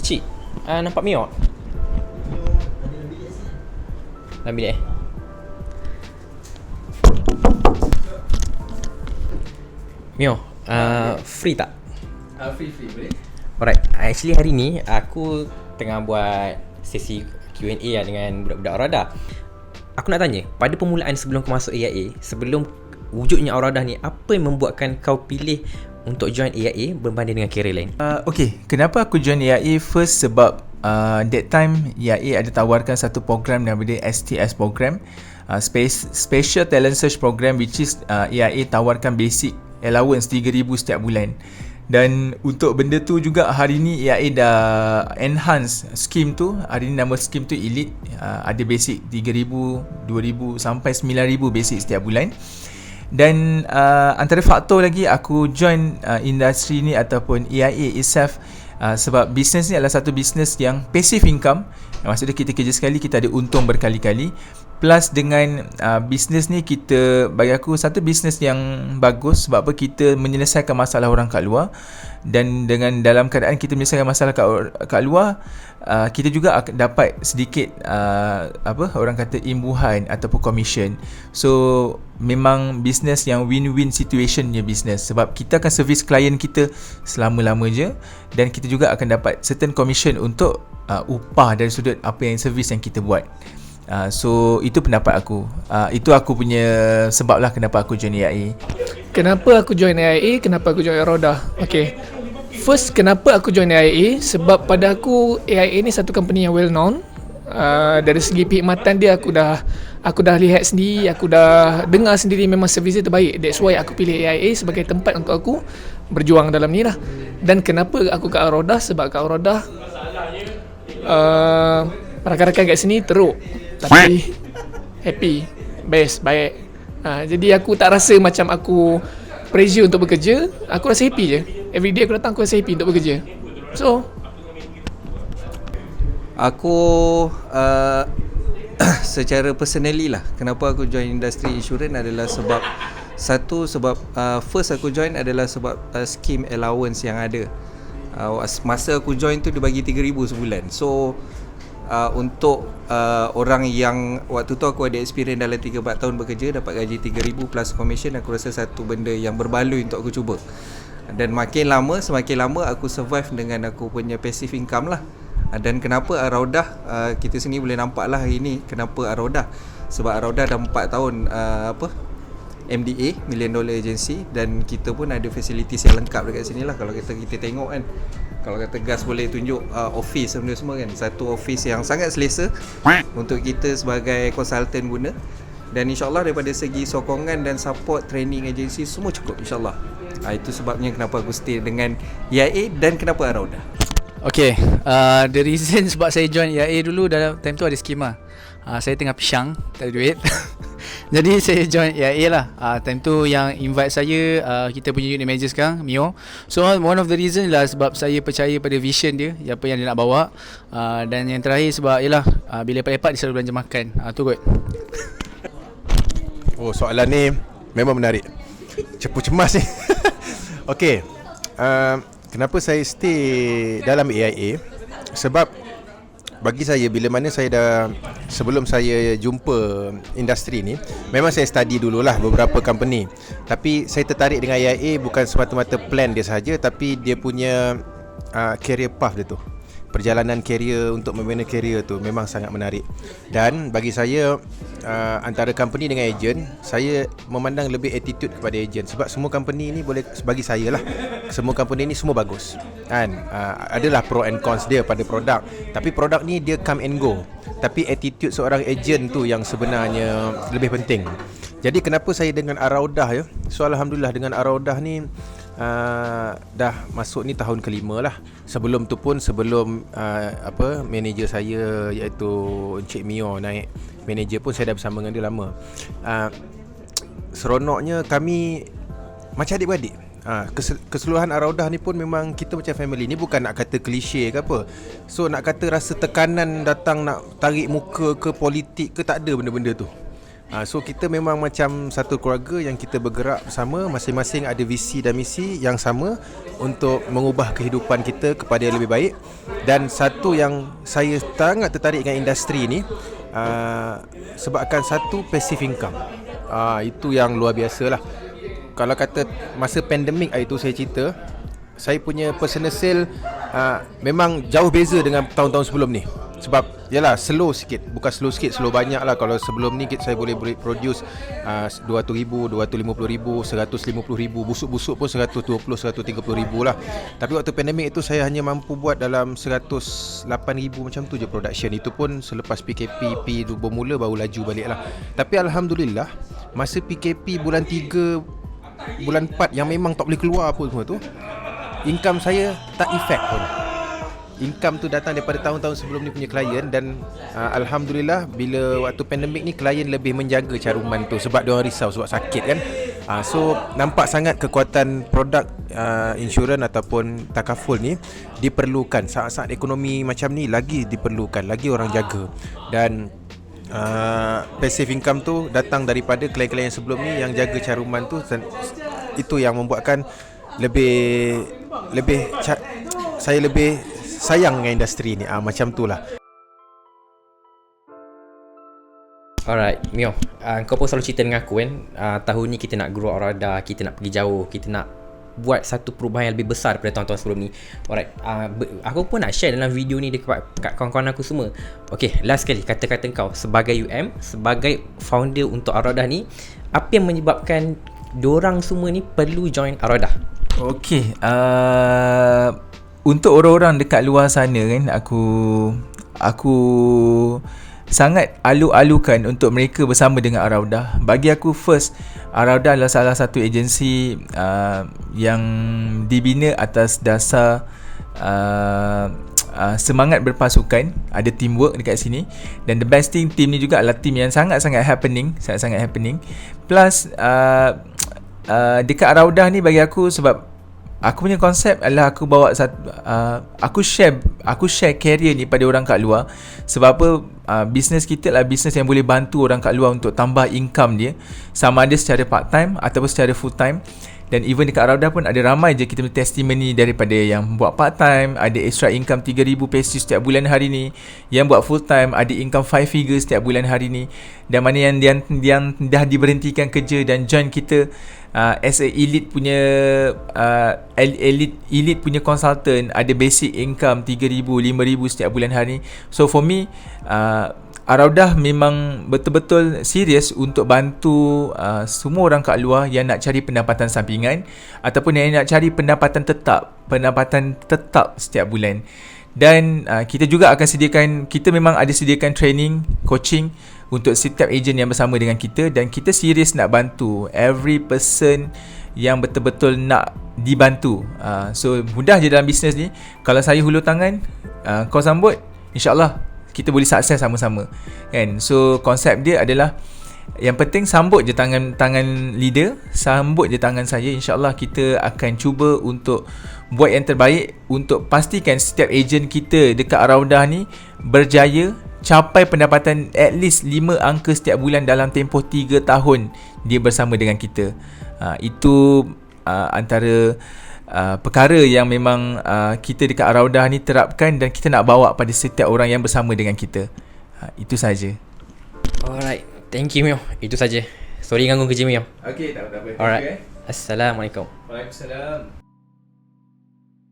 Cik, nampak Mio? Dalam bilik Mio, free tak? Free boleh. Alright, actually hari ni aku tengah buat sesi Q&A lah dengan budak-budak Aurada. Aku nak tanya, pada permulaan sebelum kau masuk AIA, sebelum wujudnya Aurada ni, apa yang membuatkan kau pilih untuk join AIA berbanding dengan career lain? Okay, kenapa aku join AIA? First sebab that time AIA ada tawarkan satu program yang bernama STS program, Special Talent Search Program, which is AIA tawarkan basic allowance 3,000 setiap bulan. Dan untuk benda tu juga hari ni AIA dah enhance scheme tu. Hari ni nama scheme tu Elite, ada basic 3,000, 2,000 sampai 9,000 basic setiap bulan. Dan antara faktor lagi aku join industri ni ataupun AIA itself, sebab bisnes ni adalah satu bisnes yang passive income. Maksudnya kita kerja sekali, kita ada untung berkali-kali. Plus dengan bisnes ni, kita, bagi aku satu bisnes yang bagus. Sebab apa? Kita menyelesaikan masalah orang kat luar. Dan dengan dalam keadaan kita menyelesaikan masalah kat luar, kita juga akan dapat sedikit orang kata imbuhan ataupun commission. So memang bisnes yang win-win situation punya bisnes. Sebab kita akan servis klien kita selama-lama je, dan kita juga akan dapat certain commission untuk upah dari sudut apa yang servis yang kita buat. So itu pendapat aku. Itu aku punya sebab lah kenapa aku join AIA. Kenapa aku join AIA? Kenapa aku join Aurada? Okay, first, kenapa aku join AIA? Sebab pada aku AIA ni satu company yang well known. Dari segi perkhidmatan dia, aku dah lihat sendiri, aku dah dengar sendiri memang servis dia terbaik. That's why aku pilih AIA sebagai tempat untuk aku berjuang dalam ni lah. Dan kenapa aku kat Aurada? Sebab kat Aurada rakan-rakan kat sini teruk, tapi happy, best, baik. Jadi aku tak rasa macam aku pressure untuk bekerja. Aku rasa happy je. Everyday aku datang, aku rasa happy untuk bekerja. So aku secara personally lah, kenapa aku join industri insurans adalah sebab satu, sebab first aku join adalah sebab scheme allowance yang ada. Masa aku join tu dia bagi 3,000 sebulan. So untuk orang yang waktu tu aku ada experience dalam 3-4 tahun bekerja, dapat gaji 3,000 plus commission, aku rasa satu benda yang berbaloi untuk aku cuba. Dan semakin lama aku survive dengan aku punya passive income lah. Dan kenapa Araudah, kita sini boleh nampak lah hari ni kenapa Araudah. Sebab Araudah dah 4 tahun MDA, Million Dollar Agency, dan kita pun ada facilities yang lengkap dekat sini lah. Kalau kita tengok kan, kalau kata Gas boleh tunjuk office semua kan, satu office yang sangat selesa untuk kita sebagai consultant guna. Dan insyaAllah daripada segi sokongan dan support training agency semua cukup insyaAllah. Itu sebabnya kenapa aku stay dengan AIA dan kenapa Araudah. Okay, the reason sebab saya join AIA dulu, dalam time tu ada skema. Saya tengah pisang, tak ada duit. Jadi saya join AIA lah. Time tu yang invite saya, kita punya unit manager sekarang, Mio. So one of the reason lah sebab saya percaya pada vision dia, apa yang dia nak bawa. Dan yang terakhir sebab yelah, bila lepak-lepak dia selalu belanja makan. Tu kot. Oh, soalan ni memang menarik. Cepu cemas ni. Okay, kenapa saya stay dalam AIA? Sebab bagi saya, bila mana saya dah, sebelum saya jumpa industri ni, memang saya study dululah beberapa company. Tapi saya tertarik dengan AIA bukan semata-mata plan dia sahaja, tapi dia punya career path dia tu. Perjalanan career untuk membina career tu memang sangat menarik. Dan bagi saya, antara company dengan ejen, saya memandang lebih attitude kepada ejen. Sebab semua company ni boleh, bagi saya lah, semua company ni semua bagus kan. Adalah pro and cons dia pada produk, tapi produk ni dia come and go. Tapi attitude seorang ejen tu yang sebenarnya lebih penting. Jadi kenapa saya dengan Araudah ya? So alhamdulillah dengan Araudah ni dah masuk ni tahun kelima lah. Sebelum tu pun, sebelum manager saya iaitu Encik Mio naik manager pun, saya dah bersama dengan dia lama. Seronoknya kami macam adik-beradik. Keseluruhan Araudah ni pun memang kita macam family. Ni bukan nak kata klise ke apa. So nak kata rasa tekanan datang nak tarik muka ke politik ke, tak ada benda-benda tu. So kita memang macam satu keluarga yang kita bergerak bersama, masing-masing ada visi dan misi yang sama untuk mengubah kehidupan kita kepada yang lebih baik. Dan satu yang saya sangat tertarik dengan industri ni, sebabkan satu passive income. Itu yang luar biasa lah. Kalau kata masa pandemik hari tu saya cerita, saya punya personal sale memang jauh beza dengan tahun-tahun sebelum ni. Sebab yalah slow sikit, bukan slow sikit, slow banyak lah. Kalau sebelum ni saya boleh produce 200,000, 250,000, 150,000, busuk-busuk pun 120, 130,000 lah. Tapi waktu pandemik itu saya hanya mampu buat dalam 108,000 macam tu je production. Itu pun selepas PKP tu bermula baru laju balik lah. Tapi Alhamdulillah masa PKP bulan 3, bulan 4 yang memang tak boleh keluar apa semua tu, income saya tak effect pun. Income tu datang daripada tahun-tahun sebelum ni punya klien. Dan Alhamdulillah bila waktu pandemik ni klien lebih menjaga caruman tu sebab diorang risau sebab sakit kan. So nampak sangat kekuatan produk insurans ataupun takaful ni diperlukan. Saat-saat ekonomi macam ni lagi diperlukan, lagi orang jaga. Dan passive income tu datang daripada klien-klien sebelum ni yang jaga caruman tu. Itu yang membuatkan saya lebih sayang dengan industri ni. Macam tu lah. Alright, Mio, kau pun selalu cerita dengan aku kan, tahun ni kita nak grow Arada, kita nak pergi jauh, kita nak buat satu perubahan yang lebih besar daripada tahun-tahun sebelum ni. Alright, aku pun nak share dalam video ni dekat kawan-kawan aku semua. Okay, last kali kata-kata kau sebagai UM, sebagai founder untuk Arada ni, apa yang menyebabkan diorang semua ni perlu join Arada? Okay, untuk orang-orang dekat luar sana kan, aku sangat alu-alukan untuk mereka bersama dengan Araudah. Bagi aku first, Araudah adalah salah satu agensi yang dibina atas dasar semangat berpasukan, ada teamwork dekat sini. Dan the best thing, team ni juga adalah team yang sangat-sangat happening. Plus dekat Araudah ni bagi aku, sebab aku punya konsep adalah aku bawa aku share career ni pada orang kat luar. Sebab apa? Business kita adalah business yang boleh bantu orang kat luar untuk tambah income dia, sama ada secara part time ataupun secara full time. Dan even dekat Araudah pun ada ramai je kita punya testimoni daripada yang buat part time ada extra income 3,000 pesos setiap bulan hari ni, yang buat full time ada income 5 figures setiap bulan hari ni, dan mana yang dah diberhentikan kerja dan join kita as a elite punya consultant, ada basic income 3,000, 5,000 setiap bulan hari. So for me, Araudah memang betul-betul serius untuk bantu semua orang kat luar yang nak cari pendapatan sampingan ataupun yang nak cari pendapatan tetap setiap bulan. Dan kita juga akan kita memang ada sediakan training, coaching untuk setiap agent yang bersama dengan kita. Dan kita serius nak bantu every person yang betul-betul nak dibantu. So mudah je dalam bisnes ni. Kalau saya hulur tangan, kau sambut, InsyaAllah kita boleh sukses sama-sama kan. So konsep dia adalah yang penting sambut je tangan leader, sambut je tangan saya. InsyaAllah kita akan cuba untuk buat yang terbaik untuk pastikan setiap agent kita dekat Araudah ni berjaya capai pendapatan at least 5 angka setiap bulan dalam tempoh 3 tahun dia bersama dengan kita. Itu antara perkara yang memang kita dekat Araudah ni terapkan dan kita nak bawa pada setiap orang yang bersama dengan kita. Itu saja. Alright, thank you Mio. Itu saja. Sorry ganggu kerja Mio. Okay, tak apa. Alright. Assalamualaikum. Waalaikumsalam.